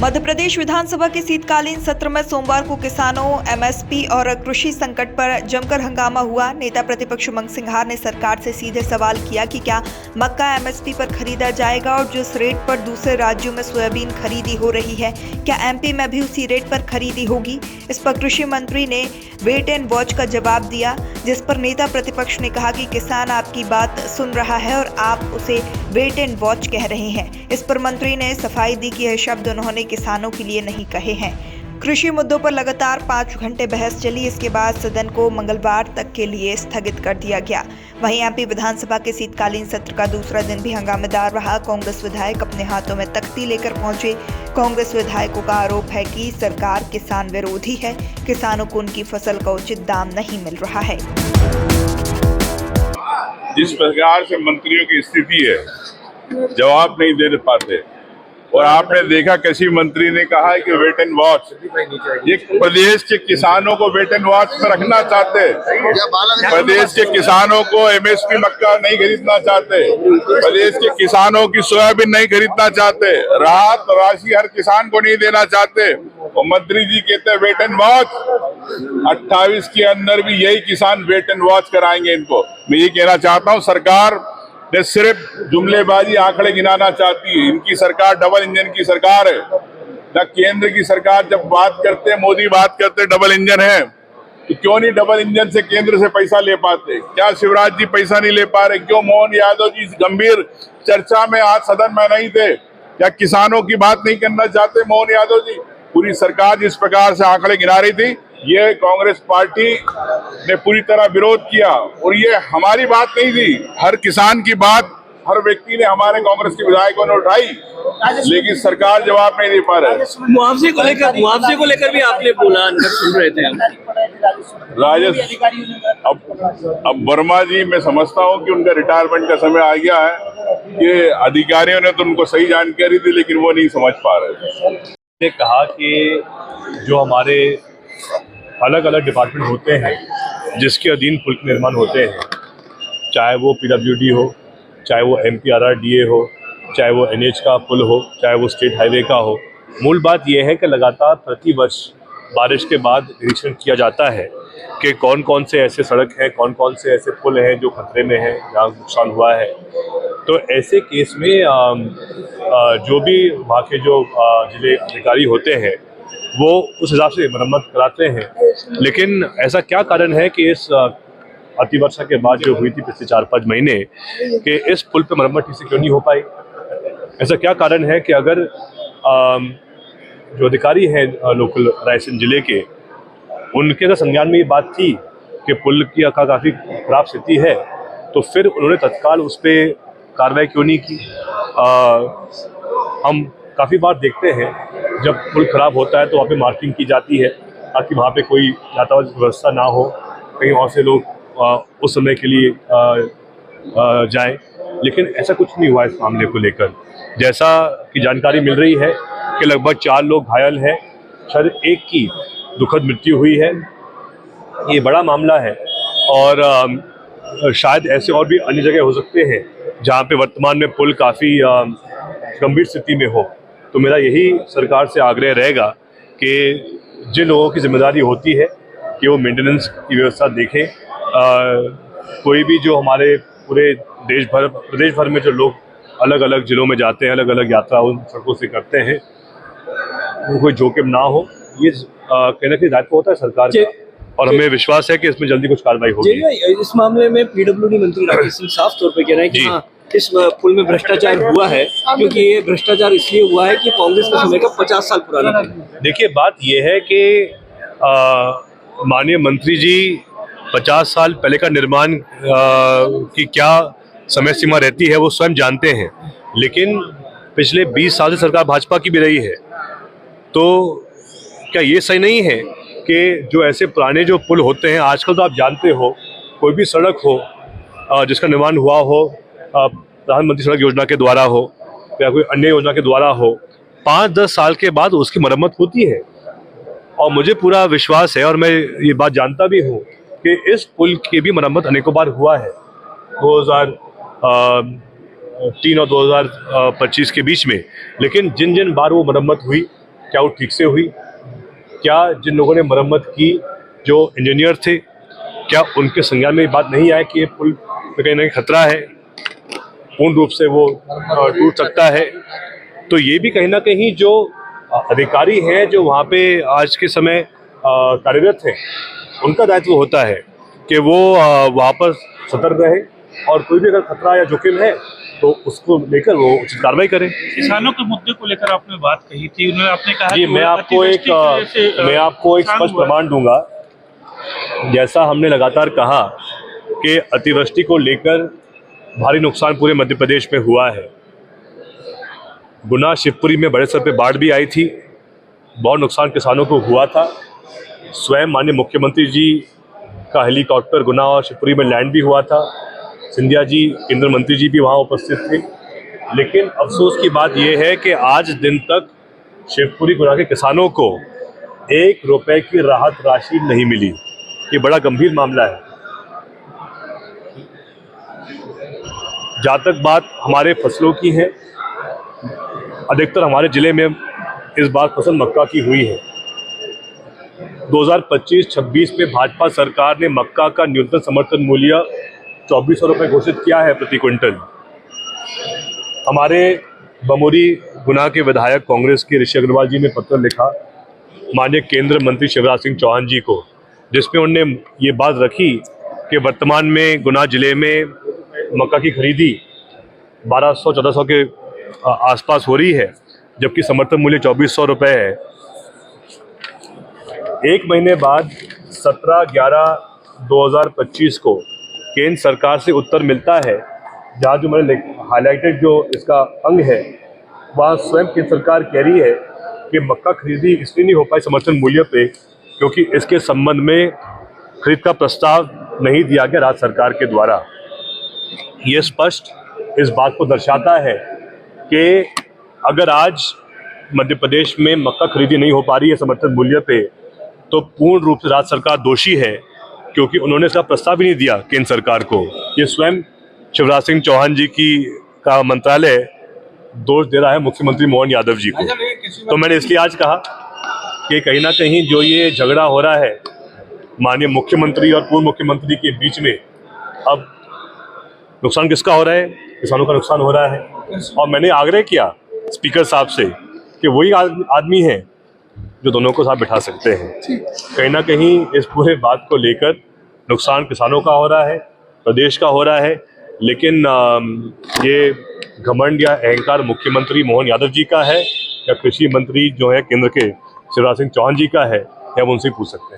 मध्य प्रदेश विधानसभा के शीतकालीन सत्र में सोमवार को किसानों, एमएसपी और कृषि संकट पर जमकर हंगामा हुआ। नेता प्रतिपक्ष उमंग सिंघार ने सरकार से सीधे सवाल किया कि क्या मक्का एमएसपी पर खरीदा जाएगा और जिस रेट पर दूसरे राज्यों में सोयाबीन खरीदी हो रही है, क्या एमपी में भी उसी रेट पर खरीदी होगी। इस पर कृषि मंत्री ने वेट एंड वॉच का जवाब दिया, जिस पर नेता प्रतिपक्ष ने कहा कि किसान आपकी बात सुन रहा है और आप उसे वेट एंड वॉच कह रहे हैं। इस पर मंत्री ने सफाई दी कि यह शब्द उन्होंने किसानों के लिए नहीं कहे हैं। कृषि मुद्दों पर लगातार 5 घंटे बहस चली। इसके बाद सदन को मंगलवार तक के लिए स्थगित कर दिया गया। वहीं एमपी विधानसभा के शीतकालीन सत्र का दूसरा दिन भी हंगामेदार रहा। कांग्रेस विधायक अपने हाथों में तख्ती लेकर पहुंचे। कांग्रेस विधायकों का आरोप है कि सरकार किसान विरोधी है, किसानों को उनकी फसल का उचित दाम नहीं मिल रहा है। जिस प्रकार से मंत्रियों की स्थिति है, जवाब नहीं दे पाते। और आपने देखा कृषि मंत्री ने कहा है कि वेट एंड वॉच, ये प्रदेश के किसानों को वेट एंड वॉच में रखना चाहते। प्रदेश के किसानों को एमएसपी मक्का नहीं खरीदना चाहते, प्रदेश के किसानों की सोयाबीन नहीं खरीदना चाहते, राहत राशि हर किसान को नहीं देना चाहते। और मंत्री जी कहते हैं वेट एंड वॉच। 28 के अंदर भी यही किसान वेट एंड वॉच कराएंगे इनको। मैं ये कहना चाहता हूँ, सरकार ने सिर्फ जुमलेबाजी आंकड़े गिनाना चाहती है। इनकी सरकार डबल इंजन की सरकार है। न केंद्र की सरकार जब बात करते, मोदी बात करते डबल इंजन है, तो क्यों नहीं डबल इंजन से केंद्र से पैसा ले पाते? क्या शिवराज जी पैसा नहीं ले पा रहे? क्यों मोहन यादव जी इस गंभीर चर्चा में आज सदन में नहीं थे? क्या किसानों की बात नहीं करना चाहते मोहन यादव जी? पूरी सरकार जिस प्रकार से आंकड़े गिना रही थी, ये कांग्रेस पार्टी ने पूरी तरह विरोध किया। और ये हमारी बात नहीं थी, हर किसान की बात हर व्यक्ति ने, हमारे कांग्रेस के विधायकों ने उठाई, लेकिन सरकार जवाब नहीं दे पा रहे। मुआवजे को लेकर भी आपने बोला, अंदर सुन रहे थे राजस्व। अब वर्मा जी, मैं समझता हूँ कि उनका रिटायरमेंट का समय आ गया है। ये अधिकारियों ने तो उनको सही जानकारी दी, लेकिन वो नहीं समझ पा रहे। ने कहा कि जो हमारे अलग अलग डिपार्टमेंट होते हैं जिसके अधीन पुल के निर्माण होते हैं, चाहे वो पीडब्ल्यूडी हो, चाहे वो एमपीआरआरडीए हो, चाहे वो एनएच का पुल हो, चाहे वो स्टेट हाईवे का हो, मूल बात यह है कि लगातार प्रति वर्ष बारिश के बाद निरीक्षण किया जाता है कि कौन कौन से ऐसे सड़क हैं, कौन कौन से ऐसे पुल हैं जो खतरे में हैं, जहाँ नुकसान हुआ है। तो ऐसे केस में जो भी वहाँ के जो जिले अधिकारी होते हैं वो उस हिसाब से मरम्मत कराते हैं। लेकिन ऐसा क्या कारण है कि इस अतिवर्षा के बाद जो हुई थी पिछले 4-5 महीने कि इस पुल पे मरम्मत ठीक से क्यों नहीं हो पाई? ऐसा क्या कारण है कि अगर जो अधिकारी हैं लोकल रायसेन जिले के, उनके अगर संज्ञान में ये बात थी कि पुल की काफ़ी खराब स्थिति है, तो फिर उन्होंने तत्काल उस पर कार्रवाई क्यों नहीं की? हम काफ़ी बार देखते हैं जब पुल खराब होता है तो वहाँ पे मार्किंग की जाती है ताकि वहाँ पे कोई यातायात व्यवस्था ना हो, कहीं और से लोग उस समय के लिए जाएं। लेकिन ऐसा कुछ नहीं हुआ इस मामले को लेकर। जैसा कि जानकारी मिल रही है कि लगभग 4 लोग घायल हैं, शायद एक की दुखद मृत्यु हुई है। ये बड़ा मामला है और शायद ऐसे और भी अन्य जगह हो सकते हैं जहाँ पे वर्तमान में पुल काफ़ी गंभीर स्थिति में हो। तो मेरा यही सरकार से आग्रह रहेगा कि जिन लोगों की जिम्मेदारी होती है कि वो मेंटेनेंस की व्यवस्था देखें। कोई भी जो हमारे पूरे प्रदेश भर में जो लोग अलग अलग जिलों में जाते हैं, अलग अलग यात्रा उन सड़कों से करते हैं, वो कोई जोखिम ना हो, ये कहना कि दायित्व होता है सरकार का। और हमें विश्वास है कि इसमें जल्दी कुछ कार्रवाई होगी। इस मामले में पीडब्ल्यूडी मंत्री राकेश सिंह साफ तौर पे कह रहे हैं कि हाँ, इस पुल में भ्रष्टाचार हुआ है, क्योंकि ये भ्रष्टाचार इसलिए हुआ है कि कांग्रेस के समय का 50 साल पुराना है। देखिए, बात ये है कि माननीय मंत्री जी 50 साल पहले का निर्माण की क्या समय सीमा रहती है वो स्वयं जानते हैं, लेकिन पिछले 20 साल से सरकार भाजपा की भी रही है। तो क्या ये सही नहीं है कि जो ऐसे पुराने जो पुल होते हैं, आजकल तो आप जानते हो कोई भी सड़क हो जिसका निर्माण हुआ हो प्रधानमंत्री सड़क योजना के द्वारा हो या कोई अन्य योजना के द्वारा हो, 5-10 साल के बाद उसकी मरम्मत होती है। और मुझे पूरा विश्वास है और मैं ये बात जानता भी हूँ कि इस पुल की भी मरम्मत अनेकों बार हुआ है। 2003 और 2025 के बीच में। लेकिन जिन जिन बार वो मरम्मत हुई क्या वो ठीक से हुई? क्या जिन लोगों ने मरम्मत की, जो इंजीनियर थे, क्या उनके संज्ञान में ये बात नहीं आया कि ये पुल में कहीं ना कहीं खतरा है, पूर्ण रूप से वो टूट सकता है? तो ये भी कहीं ना कहीं जो अधिकारी हैं जो वहाँ पे आज के समय कार्यरत हैं, उनका दायित्व होता है कि वो वहाँ पर सतर्क रहे और कोई भी अगर खतरा या जोखिम है तो उसको लेकर वो उचित कार्रवाई करें। किसानों के मुद्दे को लेकर आपने बात कही थी, उन्होंने आपने कहा जी, कि मैं आपको एक स्पष्ट प्रमाण दूंगा। जैसा हमने लगातार कहा कि अतिवृष्टि को लेकर भारी नुकसान पूरे मध्य प्रदेश में हुआ है। गुना शिवपुरी में बड़े स्तर पे बाढ़ भी आई थी, बहुत नुकसान किसानों को हुआ था। स्वयं माननीय मुख्यमंत्री जी का हेलीकॉप्टर गुना और शिवपुरी में लैंड भी हुआ था। सिंधिया जी, केंद्रीय मंत्री जी भी वहाँ उपस्थित थे। लेकिन अफसोस की बात यह है कि आज दिन तक शिवपुरी गुना के किसानों को 1 रुपए की राहत राशि नहीं मिली। ये बड़ा गंभीर मामला है। जहाँ तक बात हमारे फसलों की है, अधिकतर हमारे ज़िले में इस बार फसल मक्का की हुई है। 2025-26 में भाजपा सरकार ने मक्का का न्यूनतम समर्थन मूल्य 2400 रुपये घोषित किया है प्रति क्विंटल। हमारे बमोरी गुना के विधायक कांग्रेस के ऋषि अग्रवाल जी ने पत्र लिखा माननीय केंद्रीय मंत्री शिवराज सिंह चौहान जी को, जिसमें उन्होंने ये बात रखी कि वर्तमान में गुना जिले में मक्का की खरीदी 1200-1400 के आसपास हो रही है, जबकि समर्थन मूल्य 2400 रुपये है। 1 महीने बाद 17/11/2025 को केंद्र सरकार से उत्तर मिलता है, जहाँ जो मैंने हाईलाइटेड जो इसका अंग है, वहाँ स्वयं केंद्र सरकार कह रही है कि मक्का खरीदी इसलिए नहीं हो पाई समर्थन मूल्य पे क्योंकि इसके संबंध में खरीद का प्रस्ताव नहीं दिया गया राज्य सरकार के द्वारा। ये स्पष्ट इस बात को दर्शाता है कि अगर आज मध्य प्रदेश में मक्का खरीदी नहीं हो पा रही है समर्थन मूल्य पे, तो पूर्ण रूप से राज्य सरकार दोषी है क्योंकि उन्होंने इसका प्रस्ताव ही नहीं दिया केंद्र सरकार को। ये स्वयं शिवराज सिंह चौहान जी का मंत्रालय दोष दे रहा है मुख्यमंत्री मोहन यादव जी को। तो मैंने इसलिए आज कहा कि कहीं ना कहीं जो ये झगड़ा हो रहा है माननीय मुख्यमंत्री और पूर्व मुख्यमंत्री के बीच में, अब नुकसान किसका हो रहा है? किसानों का नुकसान हो रहा है। और मैंने आग्रह किया स्पीकर साहब से कि वही आदमी है जो दोनों को साथ बिठा सकते हैं। कहीं ना कहीं इस पूरे बात को लेकर नुकसान किसानों का हो रहा है, प्रदेश का हो रहा है, लेकिन ये घमंड या अहंकार मुख्यमंत्री मोहन यादव जी का है या कृषि मंत्री जो है केंद्र के शिवराज सिंह चौहान जी का है, या आप उनसे पूछ सकते हैं।